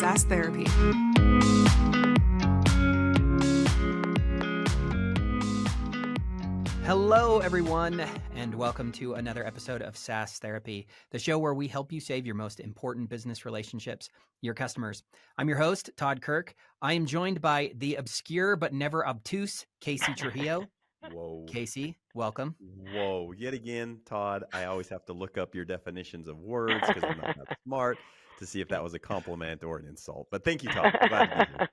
SaaS Therapy. Hello, everyone, and welcome to another episode of SaaS Therapy, the show where we help you save your most important business relationships, your customers. I'm your host, Todd Kirk. I am joined by the obscure but never obtuse Casey Trujillo. Whoa. Casey, welcome. Whoa. Yet again, Todd, I always have to look up your definitions of words because I'm not that smart to see if that was a compliment or an insult. But thank you, Todd. Glad to be here.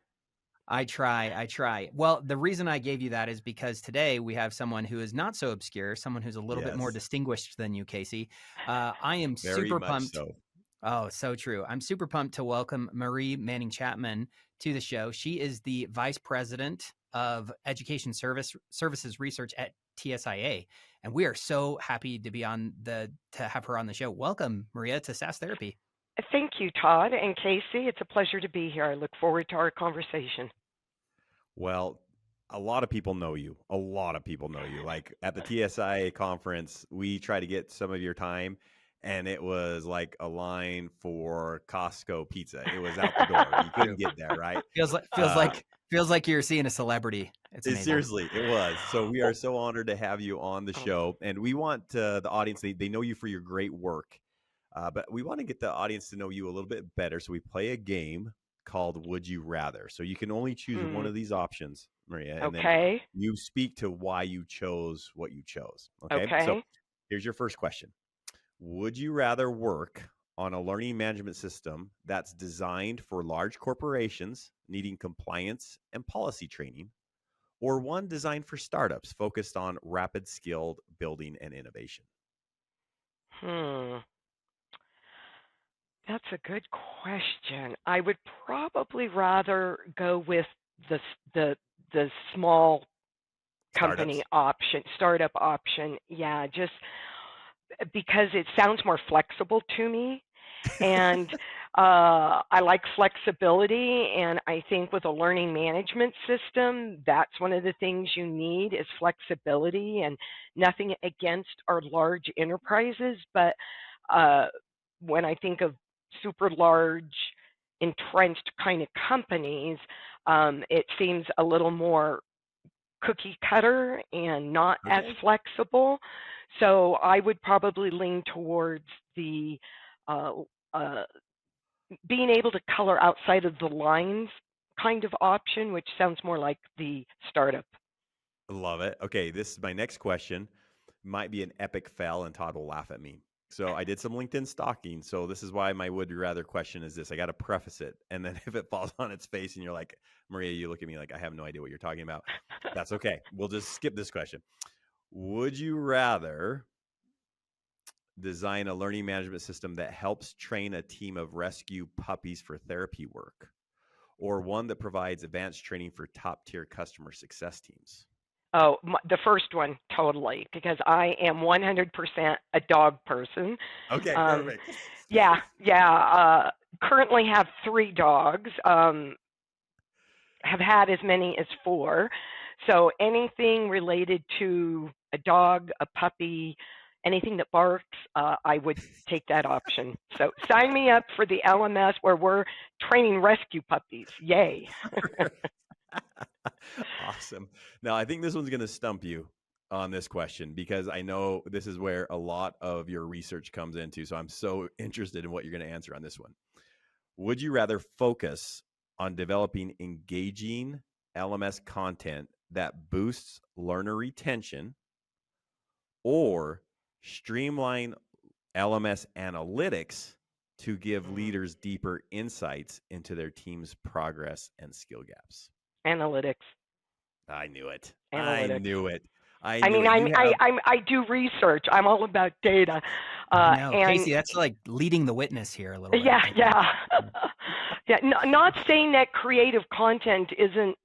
I try. Well, the reason I gave you that is because today we have someone who is not so obscure, someone who's a little bit more distinguished than you, Casey. I am super pumped. So. Oh, so true. I'm super pumped to welcome Maria-Manning Chapman to the show. She is the Vice President of Education Services Research at TSIA, and we are so happy to be to have her on the show. Welcome, Maria, to SaaS Therapy. Thank you, Todd and Casey. It's a pleasure to be here. I look forward to our conversation. Well, a lot of people know you. Like at the TSIA conference, we try to get some of your time, and it was like a line for Costco pizza. It was out the door. You couldn't get there, right? Feels like you're seeing a celebrity. Seriously, it was. So we are so honored to have you on the show, and we want the audience. They know you for your great work. But we want to get the audience to know you a little bit better. So we play a game called Would You Rather. So you can only choose one of these options, Maria. And then you speak to why you chose what you chose. Okay. So here's your first question. Would you rather work on a learning management system that's designed for large corporations needing compliance and policy training, or one designed for startups focused on rapid skilled building and innovation? That's a good question. I would probably rather go with the small company option, startup option. Yeah, just because it sounds more flexible to me, and I like flexibility. And I think with a learning management system, that's one of the things you need is flexibility. And nothing against our large enterprises, but when I think of super large, entrenched kind of companies, it seems a little more cookie cutter and not as flexible. So I would probably lean towards the being able to color outside of the lines kind of option, which sounds more like the startup. Love it. Okay, this is my next question. Might be an epic fail, and Todd will laugh at me. So I did some LinkedIn stalking. So this is why my would you rather question is this. I got to preface it. And then if it falls on its face and you're like, Maria, you look at me like I have no idea what you're talking about. That's okay. We'll just skip this question. Would you rather design a learning management system that helps train a team of rescue puppies for therapy work, or one that provides advanced training for top-tier customer success teams? Oh, the first one, totally, because I am 100% a dog person. Okay, perfect. Yeah. Currently have 3 dogs. Have had as many as 4. So anything related to a dog, a puppy, anything that barks, I would take that option. So sign me up for the LMS where we're training rescue puppies. Yay. Awesome. Now, I think this one's going to stump you on this question because I know this is where a lot of your research comes into. So I'm so interested in what you're going to answer on this one. Would you rather focus on developing engaging LMS content that boosts learner retention, or streamline LMS analytics to give leaders deeper insights into their team's progress and skill gaps? Analytics. I knew it. Analytics. I knew it. I do research. I'm all about data. And Casey, that's like leading the witness here a little bit. Yeah. Not saying that creative content isn't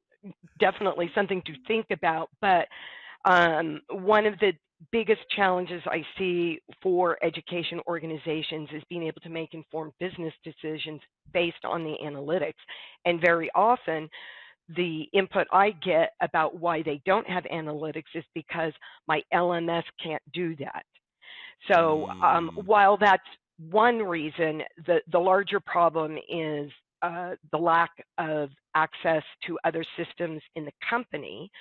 definitely something to think about, but one of the biggest challenges I see for education organizations is being able to make informed business decisions based on the analytics. And very often, the input I get about why they don't have analytics is because my LMS can't do that. So while that's one reason, the larger problem is the lack of access to other systems in the company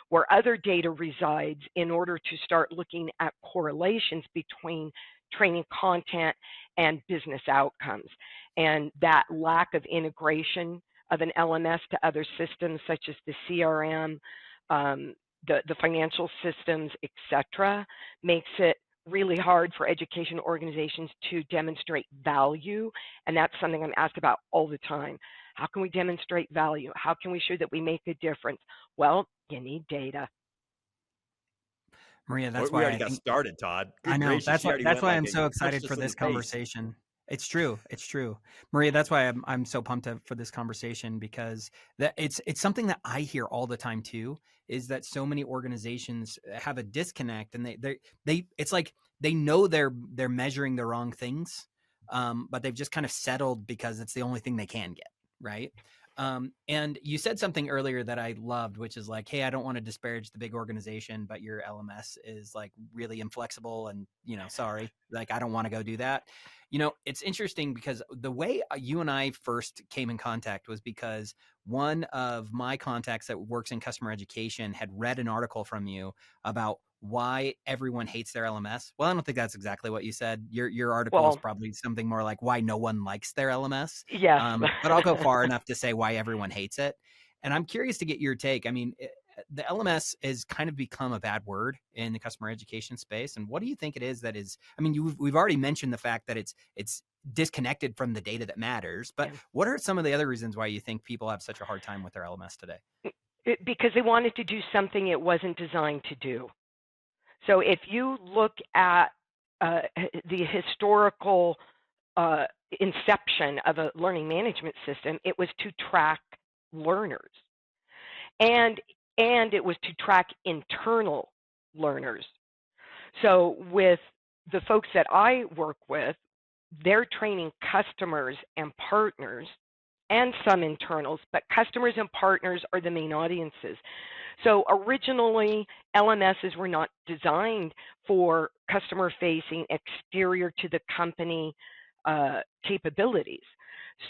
where other data resides in order to start looking at correlations between training content and business outcomes. And that lack of integration of an LMS to other systems such as the CRM, the financial systems, etc., makes it really hard for education organizations to demonstrate value. And that's something I'm asked about all the time. How can we demonstrate value? How can we show that we make a difference? Well, you need data. Maria, that's we why already got started, Todd. Good I know. gracious, That's why I'm so punched excited us for in this the face. conversation. It's true. It's true. Maria, that's why I'm so pumped for this conversation, because it's something that I hear all the time too, is that so many organizations have a disconnect, and they it's like they know they're measuring the wrong things, but they've just kind of settled because it's the only thing they can get, right? And you said something earlier that I loved, which is like, hey, I don't want to disparage the big organization, but your LMS is like really inflexible, and, you know, sorry, like, I don't want to go do that. You know, it's interesting because the way you and I first came in contact was because one of my contacts that works in customer education had read an article from you about why everyone hates their LMS. Well, I don't think that's exactly what you said. Your article is probably something more like why no one likes their LMS. Yes. But I'll go far enough to say why everyone hates it. And I'm curious to get your take. I mean, the LMS has kind of become a bad word in the customer education space. And what do you think it is that is, I mean, we've already mentioned the fact that it's disconnected from the data that matters, but what are some of the other reasons why you think people have such a hard time with their LMS today? Because they wanted to do something it wasn't designed to do. So if you look at the historical inception of a learning management system, it was to track learners, and it was to track internal learners. So with the folks that I work with, they're training customers and partners and some internals, but customers and partners are the main audiences. So originally, LMSs were not designed for customer-facing, exterior to the company capabilities.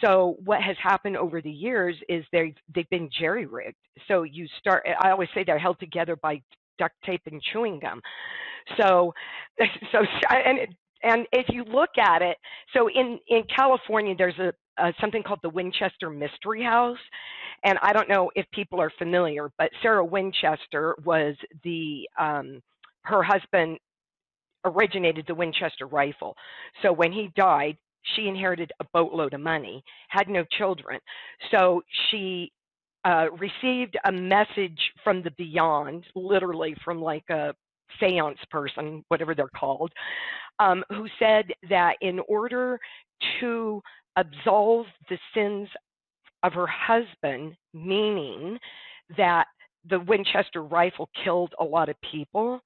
So what has happened over the years is they've been jerry-rigged. So you start, I always say they're held together by duct tape and chewing gum. So and if you look at it, so in California, there's something called the Winchester Mystery House. And I don't know if people are familiar, but Sarah Winchester was her husband originated the Winchester rifle. So when he died, she inherited a boatload of money, had no children. So she received a message from the beyond, literally from like a seance person, whatever they're called, who said that in order to absolve the sins of her husband, meaning that the Winchester rifle killed a lot of people,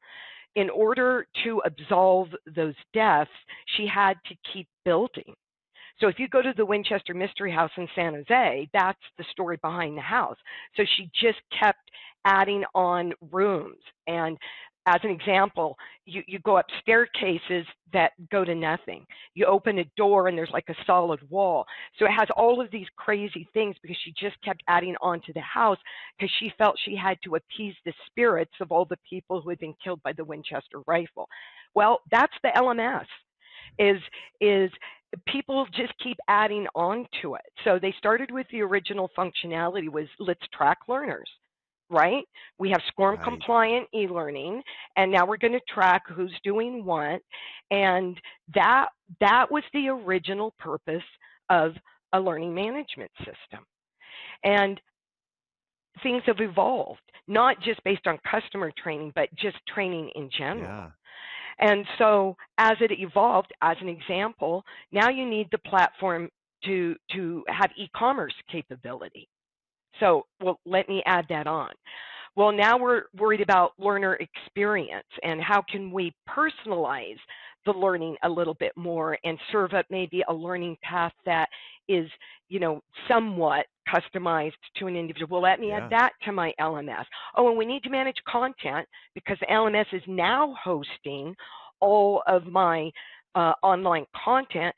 in order to absolve those deaths, she had to keep building. So if you go to the Winchester Mystery House in San Jose, that's the story behind the house. So she just kept adding on rooms. And as an example, you go up staircases that go to nothing. You open a door and there's like a solid wall. So it has all of these crazy things because she just kept adding on to the house because she felt she had to appease the spirits of all the people who had been killed by the Winchester rifle. Well, that's the LMS, is people just keep adding on to it. So they started with the original functionality was let's track learners. Right? We have SCORM compliant e-learning, and now we're going to track who's doing what. And that was the original purpose of a learning management system. And things have evolved, not just based on customer training, but just training in general. Yeah. And so as it evolved, as an example, now you need the platform to have e-commerce capability. So, well, let me add that on. Well, now we're worried about learner experience and how can we personalize the learning a little bit more and serve up maybe a learning path that is, you know, somewhat customized to an individual. Well, let me add that to my LMS. Oh, and we need to manage content because the LMS is now hosting all of my online content.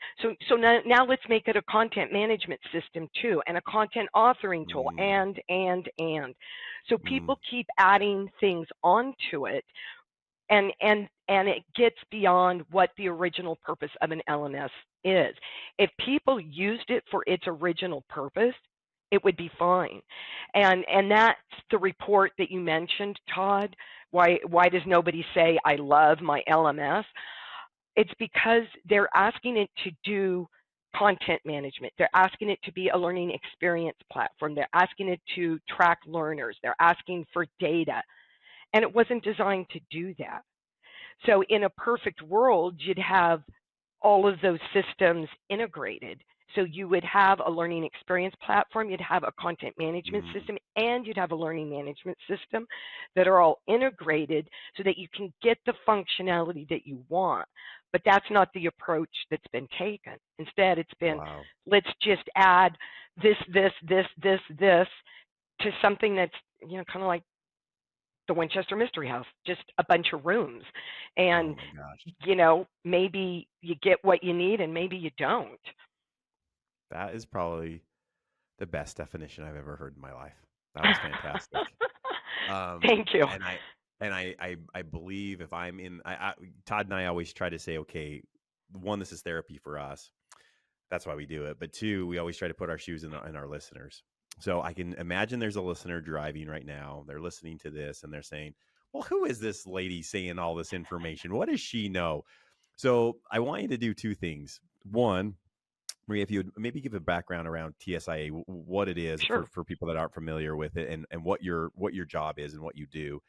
So now let's make it a content management system too, and a content authoring tool, and. So people keep adding things onto it, and it gets beyond what the original purpose of an LMS is. If people used it for its original purpose, it would be fine. And that's the report that you mentioned, Todd. Why does nobody say, I love my LMS? It's because they're asking it to do content management. They're asking it to be a learning experience platform. They're asking it to track learners. They're asking for data. And it wasn't designed to do that. So in a perfect world, you'd have all of those systems integrated. So you would have a learning experience platform, you'd have a content management system, and you'd have a learning management system that are all integrated so that you can get the functionality that you want. But that's not the approach that's been taken. Instead, it's been, let's just add this to something that's, you know, kind of like the Winchester Mystery House, just a bunch of rooms. And, you know, maybe you get what you need and maybe you don't. That is probably the best definition I've ever heard in my life. That was fantastic. Thank you. And I believe if I'm in, Todd and I always try to say, okay, one, this is therapy for us. That's why we do it. But two, we always try to put our shoes in our listeners. So I can imagine there's a listener driving right now. They're listening to this and they're saying, well, who is this lady saying all this information? What does she know? So I want you to do two things. One, Maria, if you would maybe give a background around TSIA, what it is for people that aren't familiar with it, and what your job is and what you do.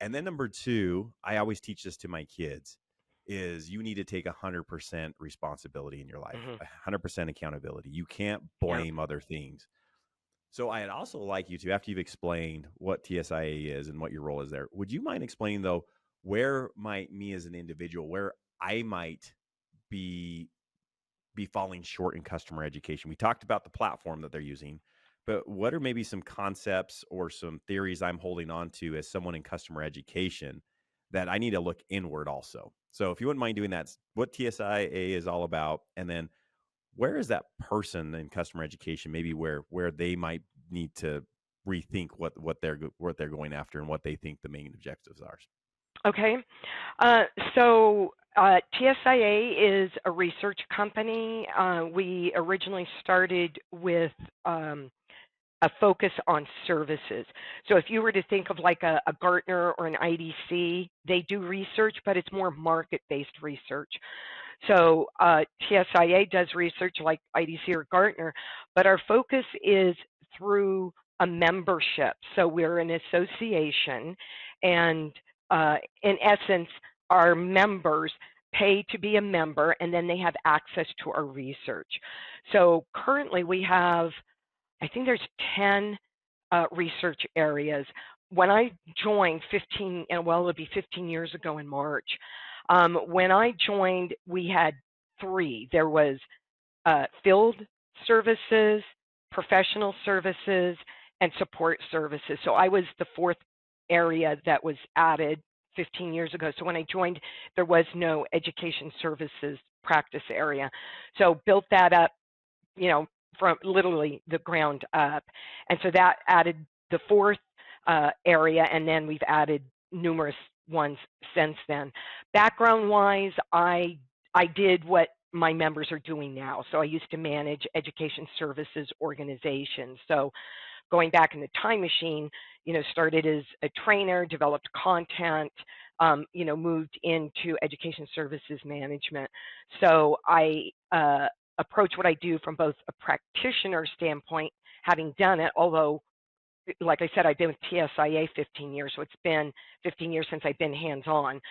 And then number two, I always teach this to my kids, is you need to take 100% responsibility in your life, 100% accountability. You can't blame other things. So I'd also like you to, after you've explained what TSIA is and what your role is there, would you mind explaining, though, where might me as an individual, where I might be falling short in customer education? We talked about the platform that they're using, but what are maybe some concepts or some theories I'm holding on to as someone in customer education that I need to look inward also? So if you wouldn't mind doing that, what TSIA is all about, and then where is that person in customer education, maybe where they might need to rethink what they're going after and what they think the main objectives are? Okay. So TSIA is a research company. We originally started with a focus on services. So if you were to think of like a Gartner or an IDC, they do research, but it's more market-based research. So TSIA does research like IDC or Gartner, but our focus is through a membership. So we're an association, and in essence, our members pay to be a member, and then they have access to our research. So currently we have, I think there's 10 research areas. When I joined it'll be 15 years ago in March. When I joined, we had 3. There was field services, professional services, and support services. So I was the 4th area that was added 15 years ago. So when I joined, there was no education services practice area. So built that up, you know, from literally the ground up. And so that added the 4th area, and then we've added numerous ones since then. Background-wise, I did what my members are doing now. So I used to manage education services organizations. So going back in the time machine, you know, started as a trainer, developed content, you know, moved into education services management. So I approach what I do from both a practitioner standpoint, having done it, although, like I said, I've been with TSIA 15 years, so it's been 15 years since I've been hands-on.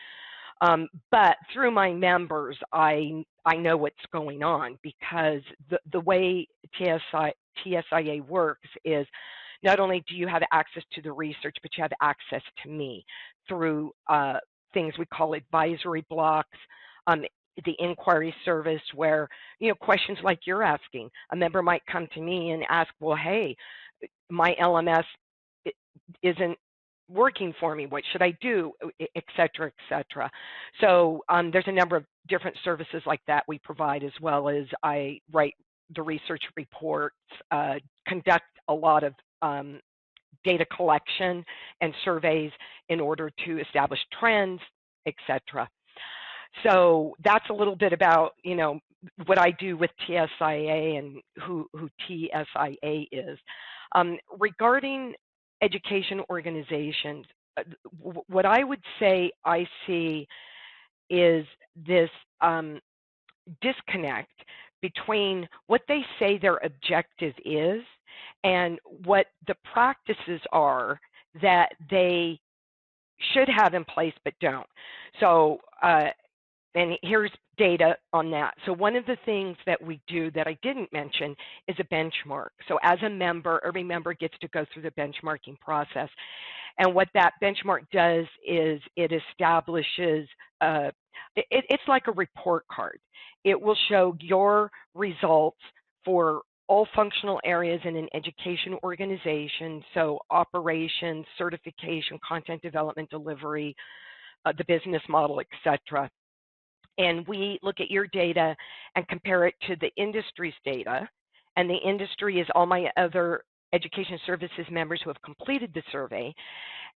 But through my members, I know what's going on, because the way TSIA works is not only do you have access to the research, but you have access to me through things we call advisory blocks, the inquiry service, where, you know, questions like you're asking. A member might come to me and ask, well, hey, my LMS isn't working for me? What should I do? Et cetera, et cetera. So there's a number of different services like that we provide, as well as I write the research reports, conduct a lot of data collection and surveys in order to establish trends, et cetera. So that's a little bit about, what I do with TSIA and who TSIA is. Regarding education organizations, what I would say I see is this disconnect between what they say their objective is and what the practices are that they should have in place but don't. So, and here's data on that. So one of the things that we do that I didn't mention is a benchmark. So as a member, every member gets to go through the benchmarking process. And what that benchmark does is it establishes, it's like a report card. It will show your results for all functional areas in an education organization, so operations, certification, content development, delivery, the business model, et cetera. And we look at your data and compare it to the industry's data. And the industry is all my other education services members who have completed the survey.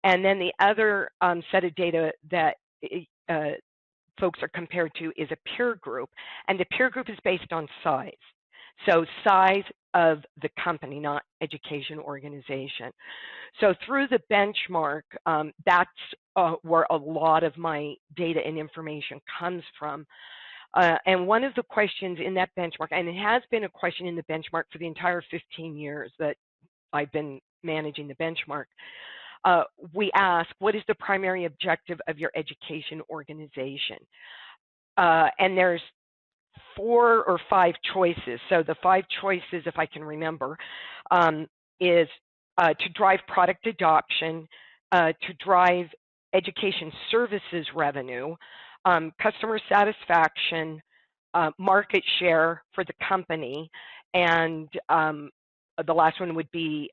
And then the other set of data that folks are compared to is a peer group. And the peer group is based on size. So size of the company, not education organization. So through the benchmark, that's where a lot of my data and information comes from. And one of the questions in that benchmark, and it has been a question in the benchmark for the entire 15 years that I've been managing the benchmark, we ask, what is the primary objective of your education organization? And there's 4 or 5 choices. So the 5 choices, if I can remember, is to drive product adoption, to drive education services revenue, customer satisfaction, market share for the company, and the last one would be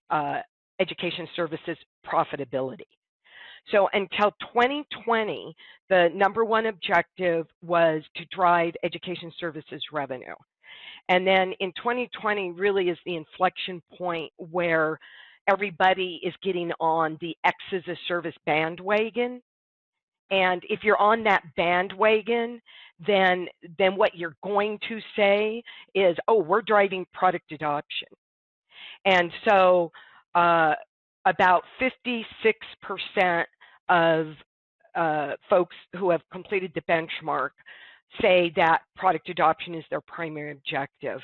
education services profitability. So until 2020, the number one objective was to drive education services revenue. And then in 2020 really is the inflection point where everybody is getting on the X as a service bandwagon. And if you're on that bandwagon, then what you're going to say is, oh, we're driving product adoption. And so about 56% of folks who have completed the benchmark say that product adoption is their primary objective.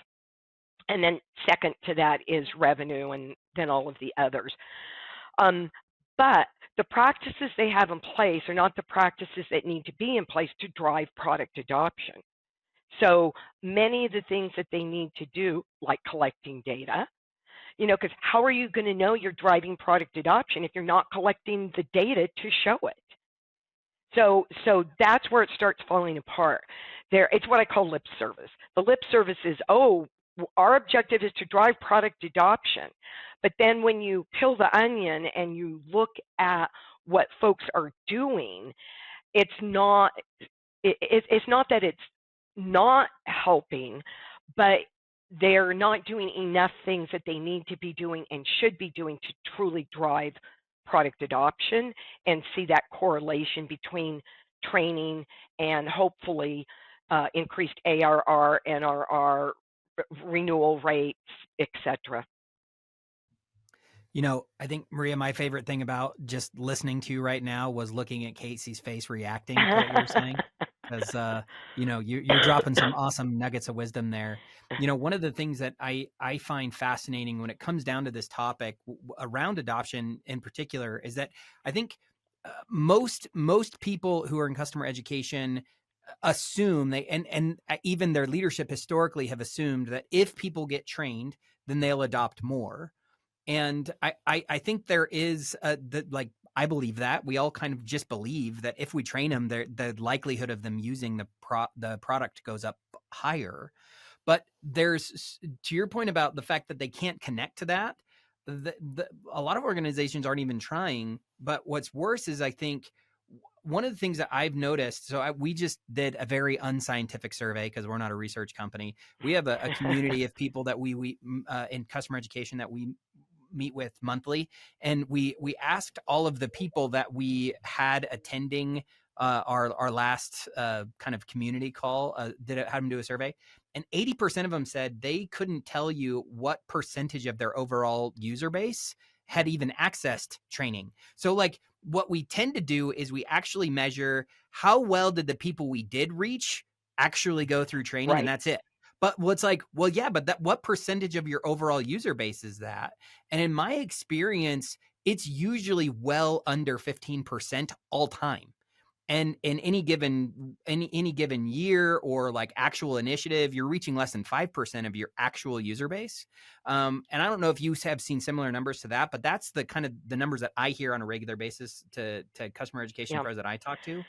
And then second to that is revenue, and then all of the others. But the practices they have in place are not the practices that need to be in place to drive product adoption. So many of the things that they need to do, like collecting data, because how are you going to know you're driving product adoption if you're not collecting the data to show it? So that's where it starts falling apart. It's what I call lip service. The lip service is, oh, our objective is to drive product adoption. But then when you peel the onion and you look at what folks are doing, it's not that it's not helping, but they're not doing enough things that they need to be doing and should be doing to truly drive product adoption and see that correlation between training and hopefully increased ARR, NRR, renewal rates, etc. I think, Maria, my favorite thing about just listening to you right now was looking at Casey's face reacting to what you were saying. Because, you're dropping some awesome nuggets of wisdom there. One of the things that I find fascinating when it comes down to this topic around adoption in particular is that I think most people who are in customer education assume and even their leadership historically have assumed that if people get trained, then they'll adopt more. And I think there is I believe that we all kind of just believe that if we train them, the likelihood of them using the product goes up higher. But there's, to your point about the fact that they can't connect to that, a lot of organizations aren't even trying. But what's worse is, I think, one of the things that I've noticed, so we just did a very unscientific survey because we're not a research company. We have a community of people that we in customer education that we meet with monthly, and we asked all of the people that we had attending our last kind of community call, had them do a survey, and 80% of them said they couldn't tell you what percentage of their overall user base had even accessed training. So like what we tend to do is we actually measure how well did the people we did reach actually go through training, Right. and that's it. But what's like, well, yeah, but what percentage of your overall user base is that? And in my experience, it's usually well under 15% all time. And in any given year or like actual initiative, you're reaching less than 5% of your actual user base. And I don't know if you have seen similar numbers to that, but that's the kind of the numbers that I hear on a regular basis to customer education pros that I talk to.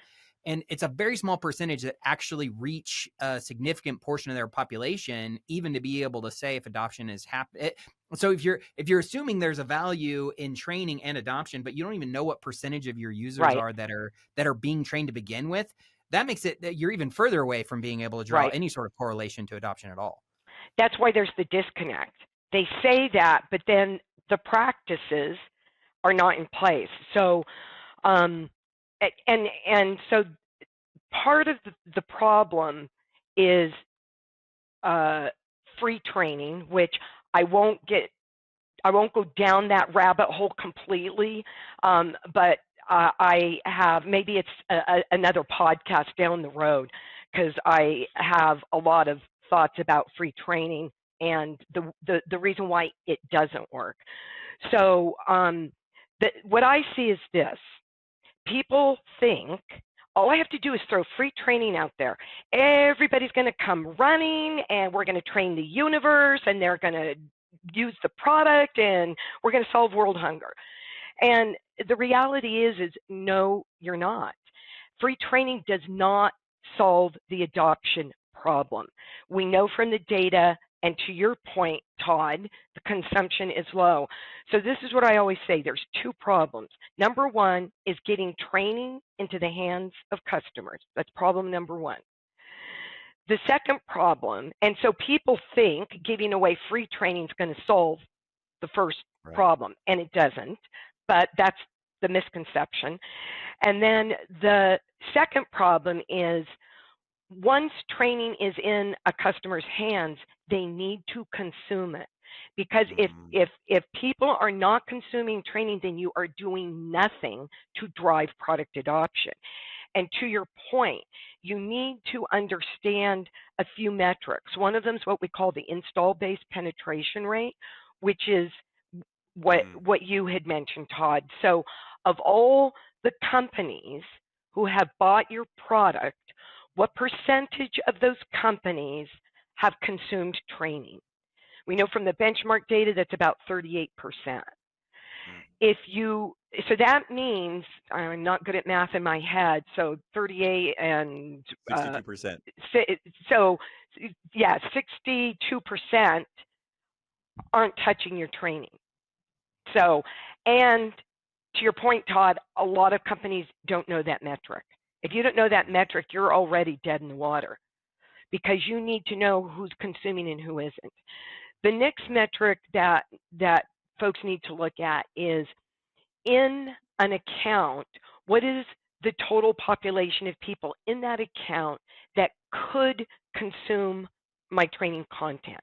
And it's a very small percentage that actually reach a significant portion of their population, even to be able to say if adoption is happening. So if you're assuming there's a value in training and adoption, but you don't even know what percentage of your users are that are being trained to begin with, that makes it that you're even further away from being able to draw any sort of correlation to adoption at all. That's why there's the disconnect. They say that, but then the practices are not in place. So, and so part of the problem is free training, which I won't go down that rabbit hole completely, but I have, maybe it's another podcast down the road, because I have a lot of thoughts about free training and the reason why it doesn't work. So what I see is this. People think, all I have to do is throw free training out there. Everybody's going to come running, and we're going to train the universe, and they're going to use the product, and we're going to solve world hunger. And the reality is no, you're not. Free training does not solve the adoption problem. We know from the data, and to your point, Todd, the consumption is low. So this is what I always say. There's two problems. Number one is getting training into the hands of customers. That's problem number one. The second problem, and so people think giving away free training is going to solve the first problem, and it doesn't, but that's the misconception. And then the second problem is, once training is in a customer's hands, they need to consume it. Because if people are not consuming training, then you are doing nothing to drive product adoption. And to your point, you need to understand a few metrics. One of them is what we call the install base penetration rate, which is what you had mentioned, Todd. So of all the companies who have bought your product, what percentage of those companies have consumed training? We know from the benchmark data that's about 38%. So that means, I'm not good at math in my head, so 38 and 62%. So yeah, 62% aren't touching your training. So, and to your point, Todd, a lot of companies don't know that metric. If you don't know that metric, you're already dead in the water, because you need to know who's consuming and who isn't. The next metric that folks need to look at is, in an account, what is the total population of people in that account that could consume my training content?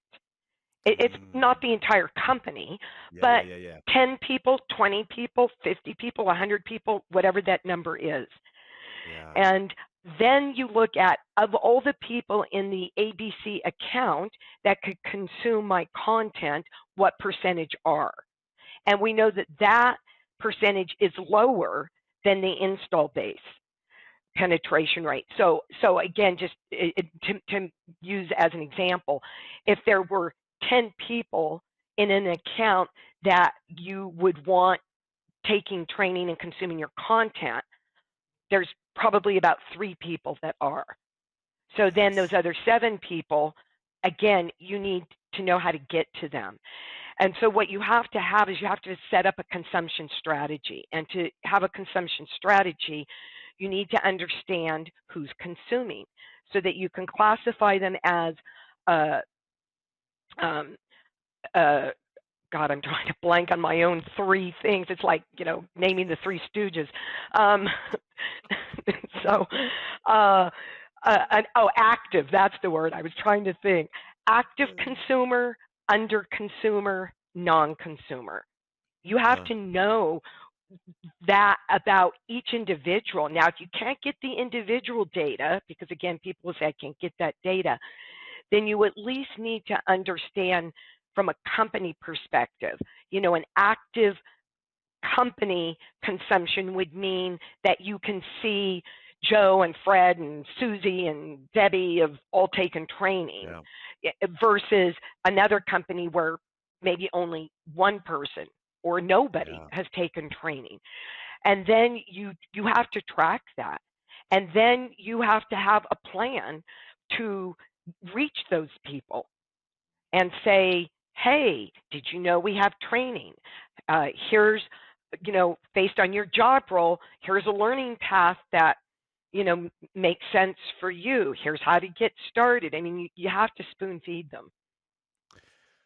It's not the entire company, but 10 people, 20 people, 50 people, 100 people, whatever that number is. And then you look at, of all the people in the ABC account that could consume my content, what percentage are? And we know that that percentage is lower than the install base penetration rate. So again, just to use as an example, if there were 10 people in an account that you would want taking training and consuming your content, there's probably about 3 people that are. So then those other 7 people, again, you need to know how to get to them. And so what you have to have is you have to set up a consumption strategy. And to have a consumption strategy, you need to understand who's consuming so that you can classify them as um, God, I'm trying to blank on my own three things. It's like, naming the Three Stooges. So, active, that's the word I was trying to think. Active consumer, under consumer, non-consumer. You have to know that about each individual. Now, if you can't get the individual data, because again, people will say, I can't get that data, then you at least need to understand from a company perspective. An active company consumption would mean that you can see Joe and Fred and Susie and Debbie have all taken training, versus another company where maybe only one person or nobody has taken training. And then you have to track that. And then you have to have a plan to reach those people and say, hey, did you know we have training? Here's, based on your job role, here's a learning path that, makes sense for you. Here's how to get started. I mean, you have to spoon feed them.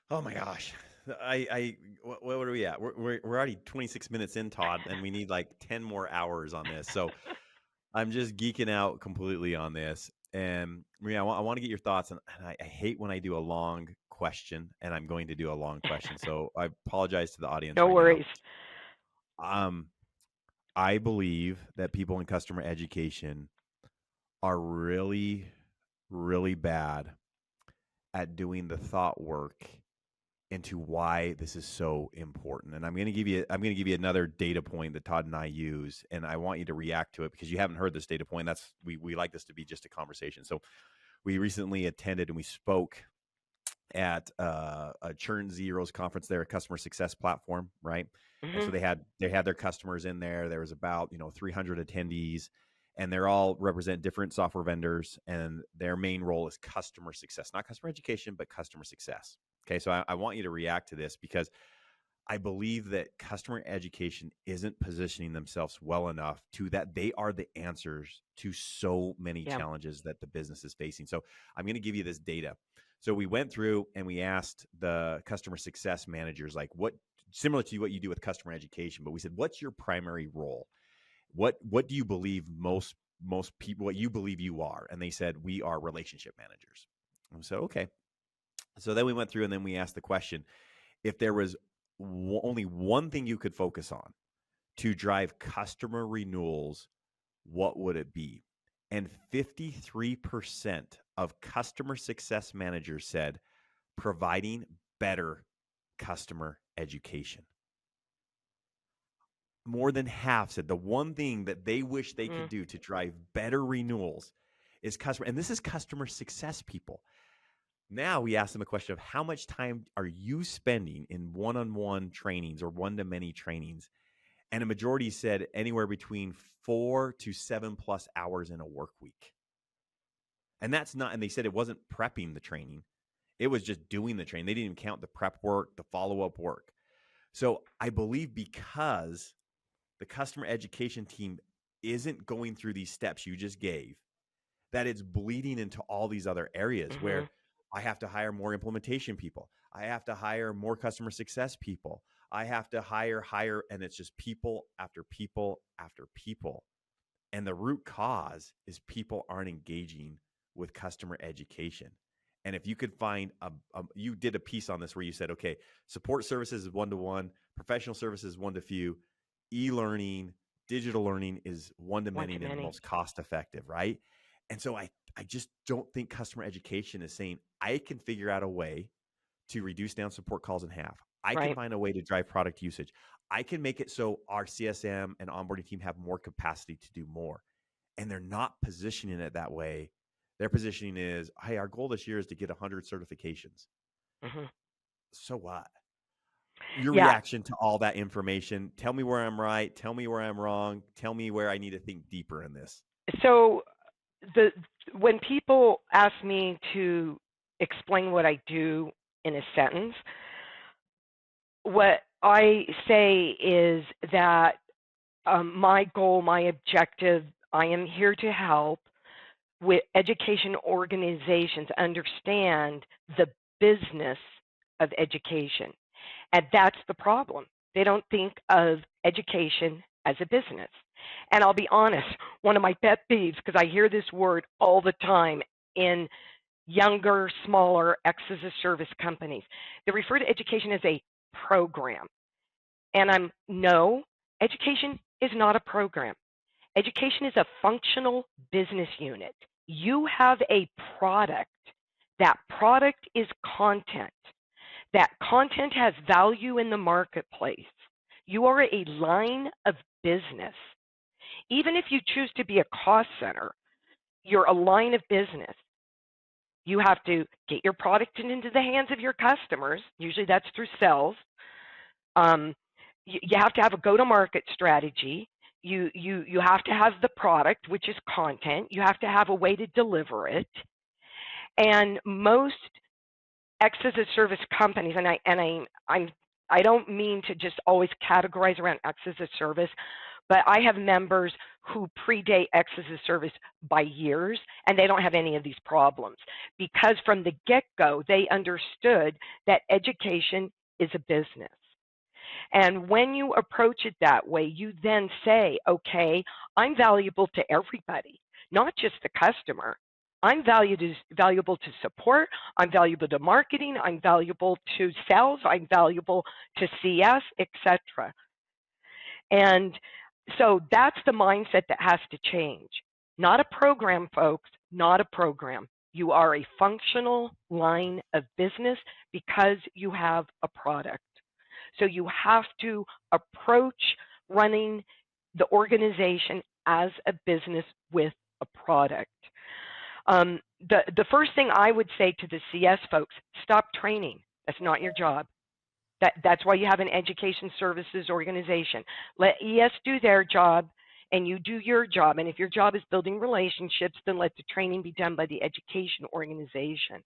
Oh my gosh. What are we at? We're already 26 minutes in, Todd, and we need like 10 more hours on this. So I'm just geeking out completely on this. And Maria, I want to get your thoughts. And I hate when I do a long question, and I'm going to do a long question. So I apologize to the audience. No worries. I believe that people in customer education are really, really bad at doing the thought work into why this is so important. And I'm going to give you another data point that Todd and I use, and I want you to react to it because you haven't heard this data point. That's we like this to be just a conversation. So we recently attended and we spoke at a Churn Zeros conference there, a customer success platform, right? Mm-hmm. And so they had their customers in there. There was about 300 attendees, and they're all represent different software vendors, and their main role is customer success, not customer education, but customer success. Okay, so I want you to react to this because I believe that customer education isn't positioning themselves well enough to that they are the answers to so many challenges that the business is facing. So I'm going to give you this data. So we went through and we asked the customer success managers, like similar to what you do with customer education, but we said, what's your primary role? What do you believe most people, what you believe you are? And they said, we are relationship managers. And so, okay. So then we went through and then we asked the question, if there was only one thing you could focus on to drive customer renewals, what would it be? And 53% of customer success managers said providing better customer education. More than half said the one thing that they wish they could do to drive better renewals is customer. And this is customer success people. Now we ask them a question of how much time are you spending in one-on-one trainings or one-to-many trainings? And a majority said anywhere between 4 to 7+ hours in a work week. And that's not, and they said it wasn't prepping the training. It was just doing the training. They didn't even count the prep work, the follow-up work. So I believe because the customer education team isn't going through these steps you just gave, that it's bleeding into all these other areas where I have to hire more implementation people. I have to hire more customer success people. I have to hire, and it's just people after people after people. And the root cause is people aren't engaging with customer education. And if you could find you did a piece on this where you said, okay, support services is one-to-one, professional services one-to-few, e-learning, digital learning is one-to-many and the most cost-effective, right? And so I just don't think customer education is saying, I can figure out a way to reduce down support calls in half. I can find a way to drive product usage. I can make it so our CSM and onboarding team have more capacity to do more. And they're not positioning it that way. Their positioning is, hey, our goal this year is to get 100 certifications. So what? Your reaction to all that information. Tell me where I'm right. Tell me where I'm wrong. Tell me where I need to think deeper in this. So when people ask me to explain what I do in a sentence, what I say is that my goal, my objective, I am here to help with education organizations understand the business of education. And that's the problem. They don't think of education as a business. And I'll be honest, one of my pet peeves, because I hear this word all the time in younger, smaller X-as-a-service companies, they refer to education as a program. And no, education is not a program. Education is a functional business unit. You have a product. That product is content. That content has value in the marketplace. You are a line of business. Even if you choose to be a cost center, you're a line of business. You have to get your product into the hands of your customers. Usually that's through sales. You have to have a go-to-market strategy. You have to have the product, which is content. You have to have a way to deliver it. And most X-as-a-service companies, and I don't mean to just always categorize around X-as-a-service, but I have members who predate X-as-a-service by years, and they don't have any of these problems because from the get-go, they understood that education is a business. And when you approach it that way, you then say, okay, I'm valuable to everybody, not just the customer. I'm valuable to support, I'm valuable to marketing, I'm valuable to sales, I'm valuable to CS, etc. And so that's the mindset that has to change. Not a program, folks, not a program. You are a functional line of business because you have a product. So you have to approach running the organization as a business with a product. The first thing I would say to the CS folks, stop training. That's not your job. That's why you have an education services organization. Let ES do their job and you do your job. And if your job is building relationships, then let the training be done by the education organization.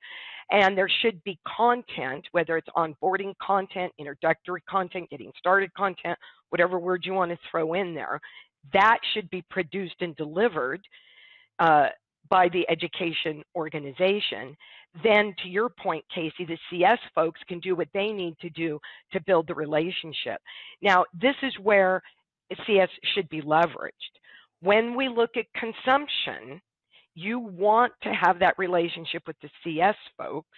And there should be content, whether it's onboarding content, introductory content, getting started content, whatever word you want to throw in there, that should be produced and delivered by the education organization. Then to your point, Casey, the CS folks can do what they need to do to build the relationship. Now, this is where CS should be leveraged. When we look at consumption, you want to have that relationship with the CS folks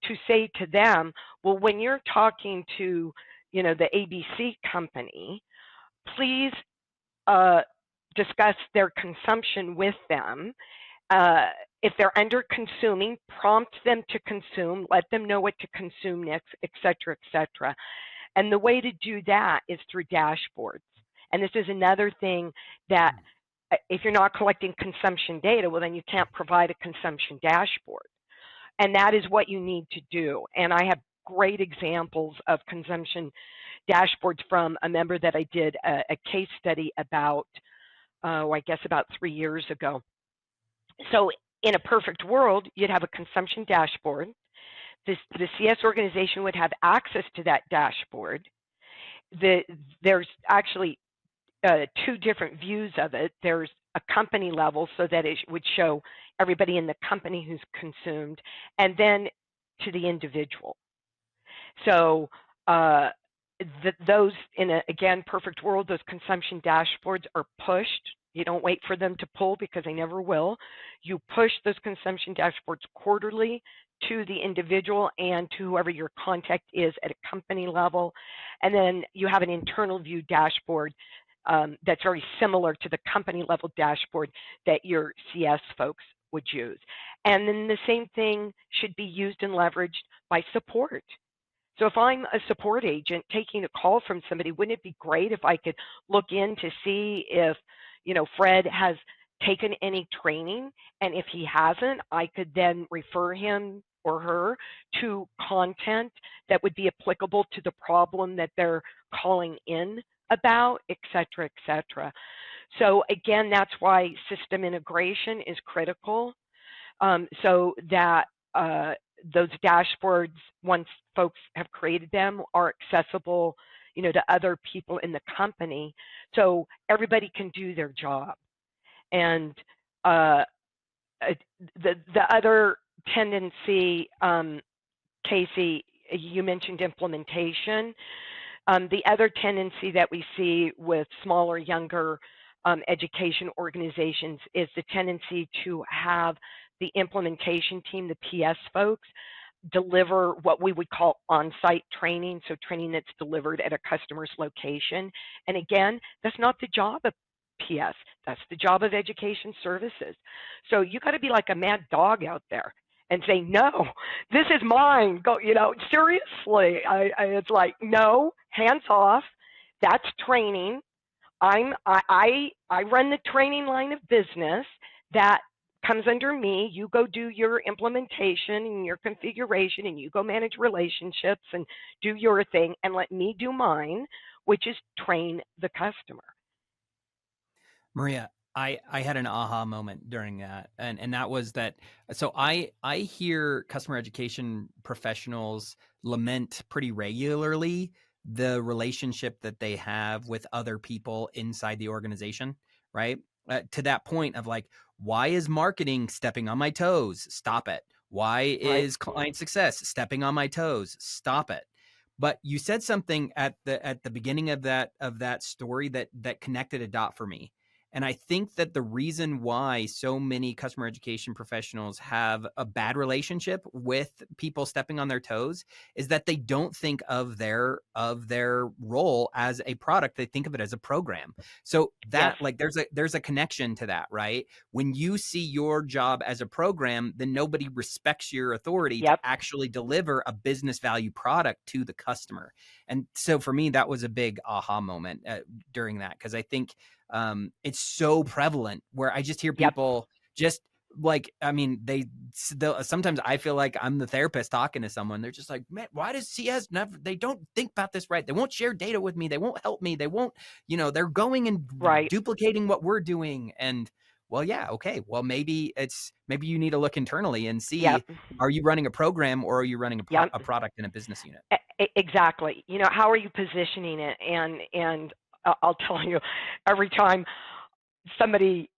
to say to them, well, when you're talking to, the ABC company, please discuss their consumption with them. If they're under consuming, prompt them to consume, let them know what to consume next, et cetera, et cetera. And the way to do that is through dashboards. And this is another thing that if you're not collecting consumption data, well, then you can't provide a consumption dashboard. And that is what you need to do. And I have great examples of consumption dashboards from a member that I did a case study about, I guess about 3 years ago. So in a perfect world, you'd have a consumption dashboard. The CS organization would have access to that dashboard. There's actually 2 different views of it. There's a company level so that it would show everybody in the company who's consumed, and then to the individual. So those, in a, again, perfect world, those consumption dashboards are pushed. You don't wait for them to pull because they never will. You push those consumption dashboards quarterly to the individual and to whoever your contact is at a company level. And then you have an internal view dashboard that's very similar to the company level dashboard that your CS folks would use. And then the same thing should be used and leveraged by support. So if I'm a support agent taking a call from somebody, wouldn't it be great if I could look in to see if, Fred has taken any training, and if he hasn't, I could then refer him or her to content that would be applicable to the problem that they're calling in about, et cetera, et cetera. So again, that's why system integration is critical, so that those dashboards, once folks have created them, are accessible, to other people in the company, so everybody can do their job. And the other tendency, Casey, you mentioned implementation. The other tendency that we see with smaller, younger education organizations is the tendency to have the implementation team, the PS folks, deliver what we would call on-site training, so training that's delivered at a customer's location. And again, that's not the job of PS, that's the job of education services. So you got to be like a mad dog out there and say, no, this is mine. Go, seriously. It's like, no, hands off. That's training. I run the training line of business. That comes under me. You go do your implementation and your configuration, and you go manage relationships and do your thing, and let me do mine, which is train the customer. Maria, I had an aha moment during that, and that was that. So I hear customer education professionals lament pretty regularly the relationship that they have with other people inside the organization, right? To that point of like, why is marketing stepping on my toes? Stop it. Why is client success stepping on my toes? Stop it. But you said something at the beginning of that story that connected a dot for me. And I think that the reason why so many customer education professionals have a bad relationship with people stepping on their toes is that they don't think of their role as a product. They think of it as a program. So that there's a connection to that, right? When you see your job as a program, then nobody respects your authority to actually deliver a business value product to the customer. And so for me, that was a big aha moment during that, because I think it's so prevalent where I just hear people just like, I mean, sometimes I feel like I'm the therapist talking to someone. They're just like, man, why does CS never, they don't think about this right. They won't share data with me. They won't help me. They won't, they're going and duplicating what we're doing. And well, yeah, okay. Well, maybe you need to look internally and see, are you running a program or are you running a product in a business unit? Exactly. How are you positioning it? And I'll tell you, every time somebody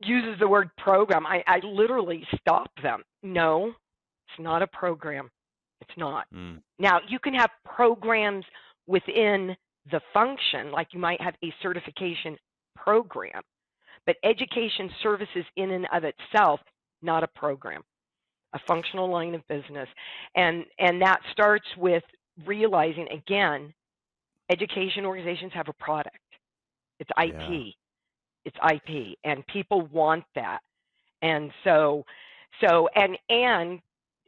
uses the word program, I literally stop them. No, it's not a program. It's not. Now, you can have programs within the function, like you might have a certification program, but education services in and of itself, not a program, a functional line of business. And that starts with realizing, again, education organizations have a product. It's IP. It's IP, and people want that. And so and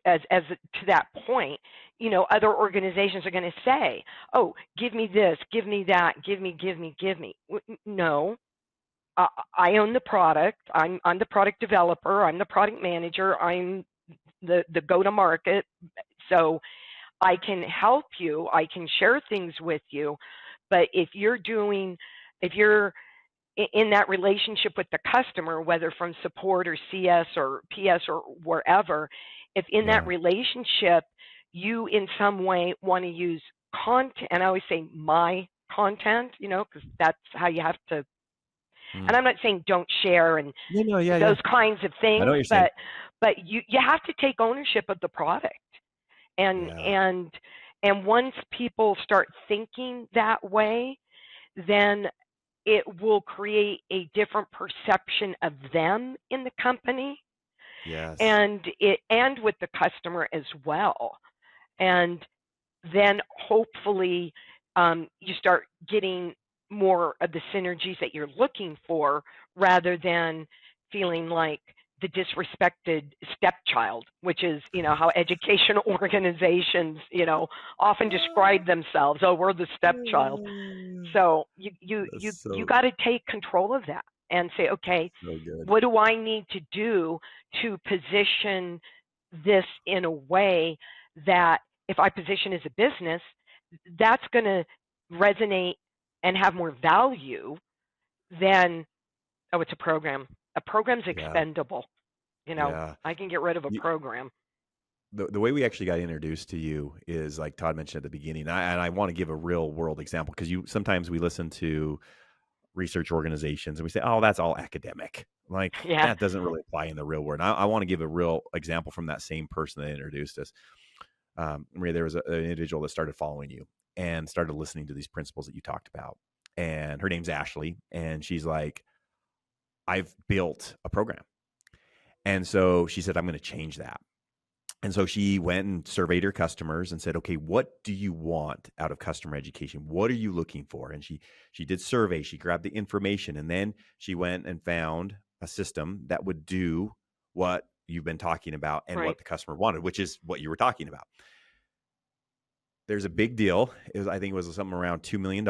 as to that point, other organizations are going to say, "Oh, give me this, give me that, give me." No, I own the product. I'm the product developer. I'm the product manager. I'm the go-to-market. So I can help you. I can share things with you. But if you're in that relationship with the customer, whether from support or CS or PS or wherever, if in that relationship you in some way want to use content, and I always say my content, because that's how you have to, and I'm not saying don't share and those kinds of things, but you have to take ownership of the product. And once people start thinking that way, then it will create a different perception of them in the company, and with the customer as well. And then hopefully you start getting more of the synergies that you're looking for, rather than feeling like the disrespected stepchild, which is, how educational organizations, often describe themselves. Oh, we're the stepchild. So you got to take control of that and say, okay, what do I need to do to position this in a way that if I position as a business, that's going to resonate and have more value than, oh, it's a program. A program's expendable. I can get rid of a program. the way we actually got introduced to you is like Todd mentioned at the beginning. And I want to give a real world example because sometimes we listen to research organizations and we say, oh, that's all academic. Like Yeah. that doesn't really apply in the real world. I want to give a real example from that same person that introduced us. Maria, there was an individual that started following you and started listening to these principles that you talked about. And her name's Ashley. And she's like, I've built a program. And so she said, I'm going to change that. And so she went and surveyed her customers and said, okay, what do you want out of customer education? What are you looking for? And she did survey, she grabbed the information, and then she went and found a system that would do what you've been talking about and Right. what the customer wanted, which is what you were talking about. There's a big deal. I think it was something around $2 million,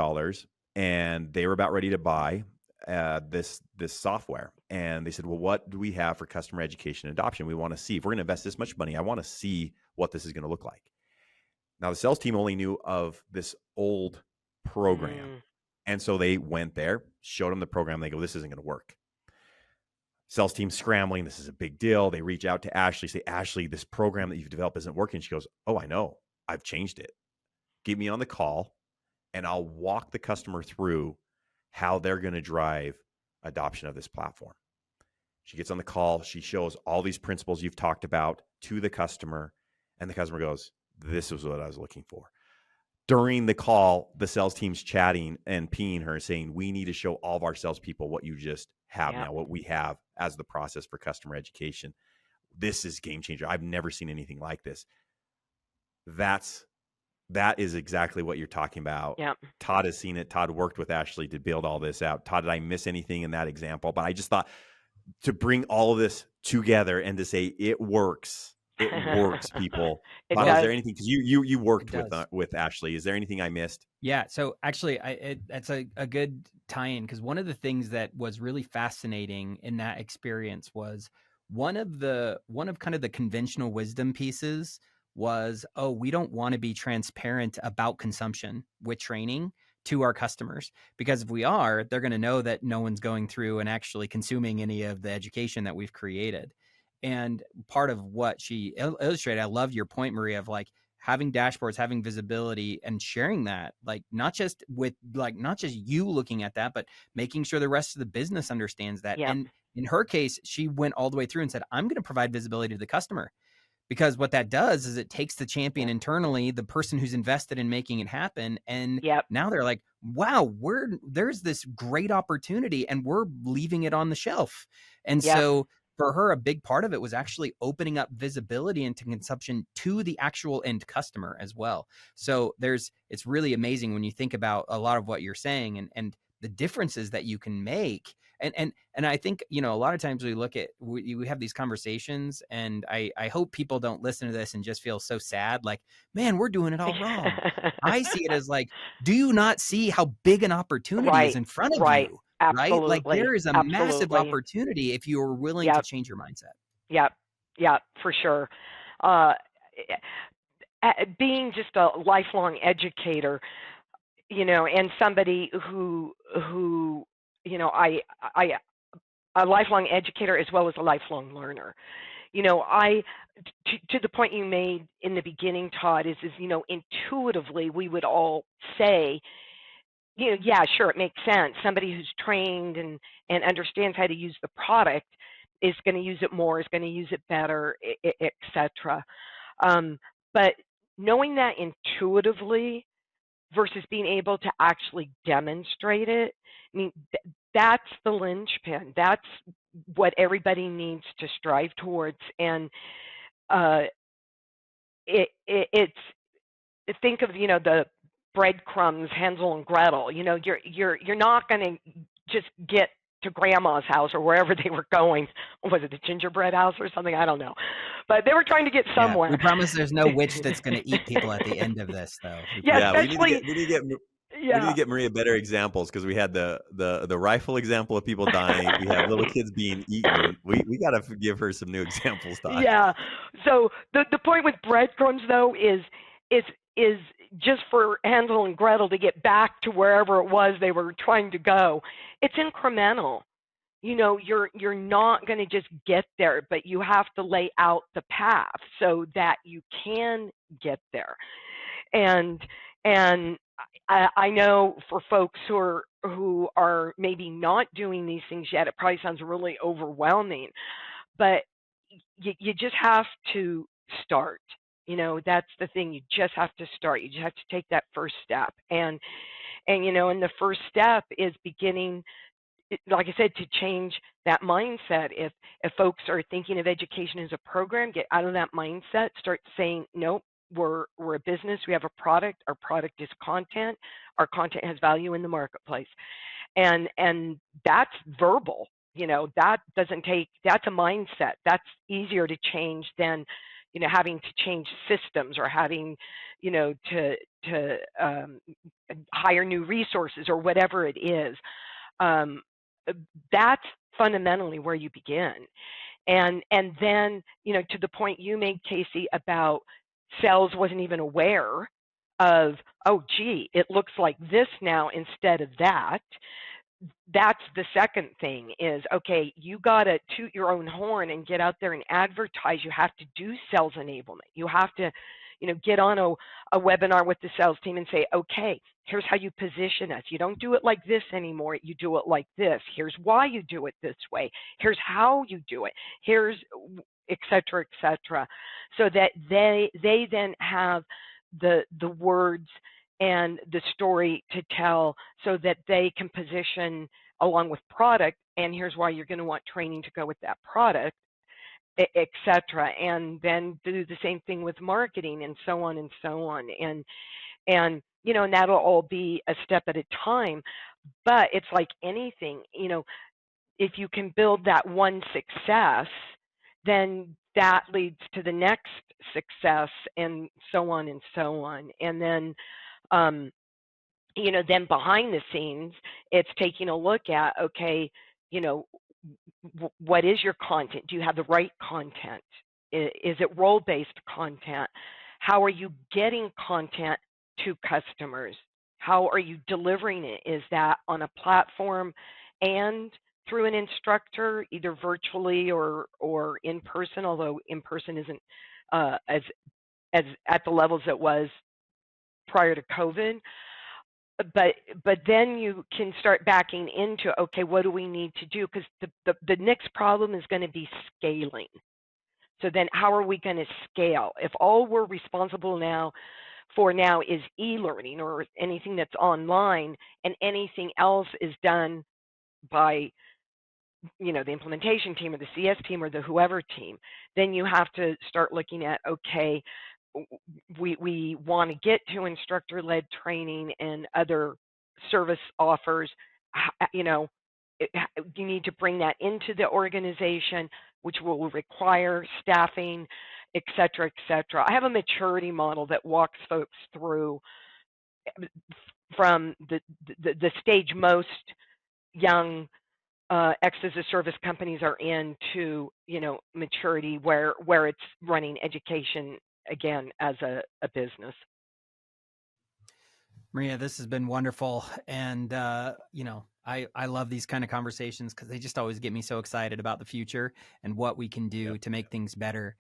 and they were about ready to buy this software. And they said, well, what do we have for customer education and adoption? We want to see, if we're going to invest this much money, I want to see what this is going to look like. Now, the sales team only knew of this old program. And so they went there, showed them the program. They go, this isn't going to work. Sales team scrambling. This is a big deal. They reach out to Ashley, say, Ashley, this program that you've developed isn't working. She goes, oh, I know. I've changed it. Get me on the call and I'll walk the customer through how they're going to drive adoption of this platform. She gets on the call. She shows all these principles you've talked about to the customer. And the customer goes, this is what I was looking for. During the call, the sales team's chatting and peeing her saying, we need to show all of our salespeople what you just have now, what we have as the process for customer education. This is game changer. I've never seen anything like this. That is exactly what you're talking about. Yeah. Todd has seen it. Todd worked with Ashley to build all this out. Todd, did I miss anything in that example? But I just thought to bring all of this together and to say it works. It works, people. Todd, is there anything, because you worked with Ashley, is there anything I missed? Yeah. So actually, that's a good tie-in, because one of the things that was really fascinating in that experience was one of kind of the conventional wisdom pieces was, oh, we don't want to be transparent about consumption with training to our customers, because if we are, they're going to know that no one's going through and actually consuming any of the education that we've created. And part of what she illustrated, I love your point, Maria, of like having dashboards, having visibility, and sharing that, like not just you looking at that, but making sure the rest of the business understands that. Yeah. And in her case, she went all the way through and said, I'm going to provide visibility to the customer. Because what that does is it takes the champion internally, the person who's invested in making it happen. And now they're like, wow, there's this great opportunity and we're leaving it on the shelf. And so for her, a big part of it was actually opening up visibility into consumption to the actual end customer as well. So it's really amazing when you think about a lot of what you're saying and the differences that you can make. And I think, a lot of times we have these conversations, and I hope people don't listen to this and just feel so sad, like, man, we're doing it all wrong. I see it as like, do you not see how big an opportunity is in front of you? Absolutely. Right? Like there is a massive opportunity if you are willing to change your mindset. Yeah, for sure. Being just a lifelong educator, and somebody who a lifelong educator as well as a lifelong learner. To the point you made in the beginning, Todd, is intuitively we would all say, yeah, sure, it makes sense. Somebody who's trained and understands how to use the product is going to use it more, is going to use it better, etc. But knowing that intuitively versus being able to actually demonstrate it, I mean, that's the linchpin. That's what everybody needs to strive towards. And it's think of the breadcrumbs, Hansel and Gretel. You're not going to just get to grandma's house or wherever they were going. Was it the gingerbread house or something? I don't know. But they were trying to get somewhere. We promise there's no witch that's going to eat people at the end of this, though. We need to get Maria better examples, because we had the rifle example of people dying. We have little kids being eaten. We got to give her some new examples, Todd. Yeah. So the point with breadcrumbs, though, is just for Hansel and Gretel to get back to wherever it was they were trying to go. It's incremental. you're not going to just get there, but you have to lay out the path so that you can get there. And I know for folks who are maybe not doing these things yet, it probably sounds really overwhelming, but you just have to start. That's the thing. You just have to start. You just have to take that first step. And and the first step is beginning, like I said, to change that mindset. If folks are thinking of education as a program, get out of that mindset. Start saying, nope, we're a business. We have a product. Our product is content. Our content has value in the marketplace, and that's verbal. That doesn't take. That's a mindset. That's easier to change than having to change systems, or having to hire new resources, or whatever it is. That's fundamentally where you begin. And then, to the point you made, Casey, about sales wasn't even aware of, oh, gee, it looks like this now instead of that. That's the second thing is, okay, you got to toot your own horn and get out there and advertise. You have to do sales enablement. You have to, get on a webinar with the sales team and say, okay, here's how you position us. You don't do it like this anymore. You do it like this. Here's why you do it this way. Here's how you do it. Here's et cetera, so that they then have the words and the story to tell, so that they can position along with product. And here's why you're going to want training to go with that product, et cetera. And then do the same thing with marketing, and so on and so on. And and that'll all be a step at a time. But it's like anything, if you can build that one success, then that leads to the next success, and so on and so on. And then then behind the scenes, it's taking a look at, okay, what is your content? Do you have the right content? Is it role-based content? How are you getting content to customers? How are you delivering it? Is that on a platform and through an instructor, either virtually or in person, although in person isn't as at the levels it was prior to COVID. But then you can start backing into, okay, what do we need to do? Because the next problem is going to be scaling. So then how are we going to scale? If all we're responsible for now is e-learning or anything that's online, and anything else is done by the implementation team or the CS team or the whoever team, then you have to start looking at, okay, we want to get to instructor-led training and other service offers. You need to bring that into the organization, which will require staffing, et cetera, et cetera. I have a maturity model that walks folks through from the stage most young X as a service companies are in to maturity where it's running education again as a business. Maria, this has been wonderful. And, I love these kind of conversations because they just always get me so excited about the future and what we can do to make things better.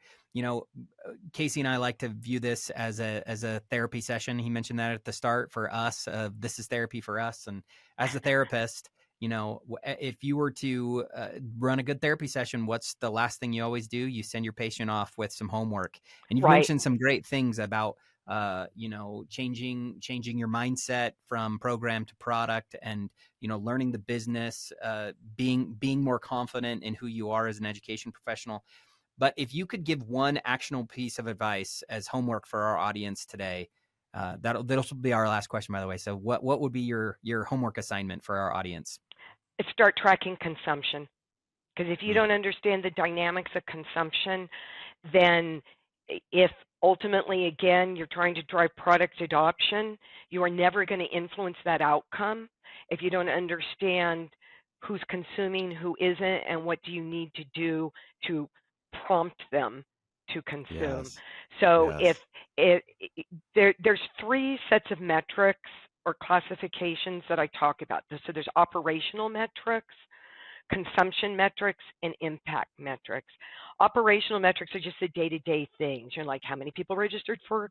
Casey and I like to view this as a therapy session. He mentioned that at the start for us. This is therapy for us. And as a therapist, if you were to run a good therapy session, what's the last thing you always do? You send your patient off with some homework. And you've mentioned some great things about changing your mindset from program to product, and learning the business, being more confident in who you are as an education professional. But if you could give one actionable piece of advice as homework for our audience today, that'll be our last question, by the way. So what would be your homework assignment for our audience? Start tracking consumption. Because if you don't understand the dynamics of consumption, then if ultimately, again, you're trying to drive product adoption, you are never going to influence that outcome if you don't understand who's consuming, who isn't, and what do you need to do to prompt them to consume. Yes. So Yes. if there's three sets of metrics or classifications that I talk about. So there's operational metrics, consumption metrics and impact metrics. Operational metrics are just the day-to-day things. You're like, how many people registered for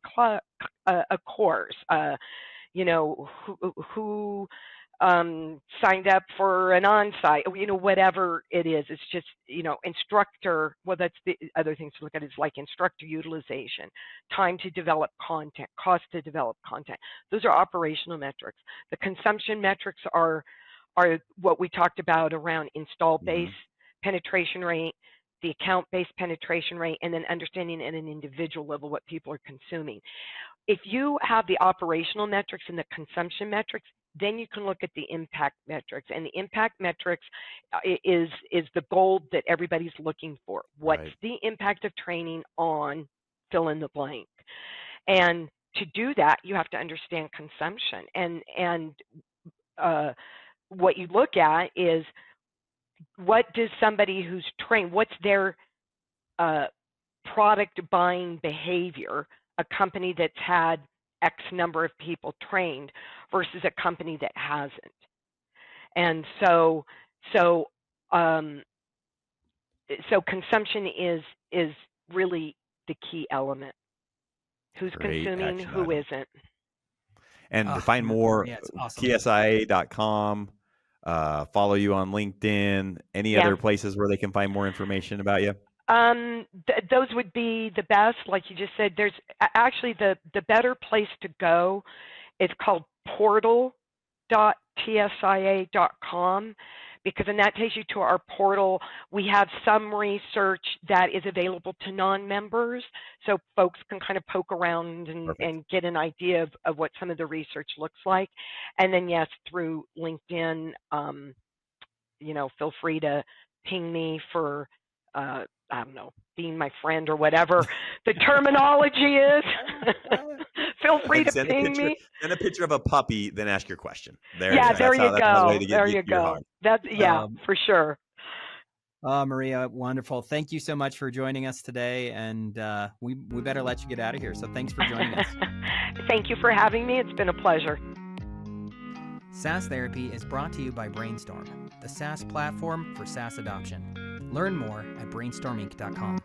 a course? Who signed up for an on-site, whatever it is. It's just, instructor, well, that's the other things to look at is like instructor utilization, time to develop content, cost to develop content. Those are operational metrics. The consumption metrics are what we talked about around install base penetration rate, the account-based penetration rate, and then understanding at an individual level what people are consuming. If you have the operational metrics and the consumption metrics, then you can look at the impact metrics. And the impact metrics is the gold that everybody's looking for. What's the impact of training on fill in the blank? And to do that, you have to understand consumption. And what you look at is, what does somebody who's trained, what's their product buying behavior, a company that's had X number of people trained versus a company that hasn't. And so consumption is really the key element. Who's consuming, who isn't. And to find more, awesome. TSIA.com, follow you on LinkedIn, any other places where they can find more information about you? Those would be the best. Like you just said, there's actually the better place to go. It's called portal.tsia.com, because then that takes you to our portal. We have some research that is available to non-members, so folks can kind of poke around and get an idea of what some of the research looks like. And then, yes, through LinkedIn, feel free to ping me for, I don't know, being my friend or whatever the terminology is. Feel free to ping me. Send a picture of a puppy, then ask your question. There you go. There you go. That's for sure. Maria, wonderful. Thank you so much for joining us today, and we better let you get out of here. So thanks for joining us. Thank you for having me. It's been a pleasure. SaaS Therapy is brought to you by Brainstorm, the SaaS platform for SaaS adoption. Learn more at brainstorminc.com.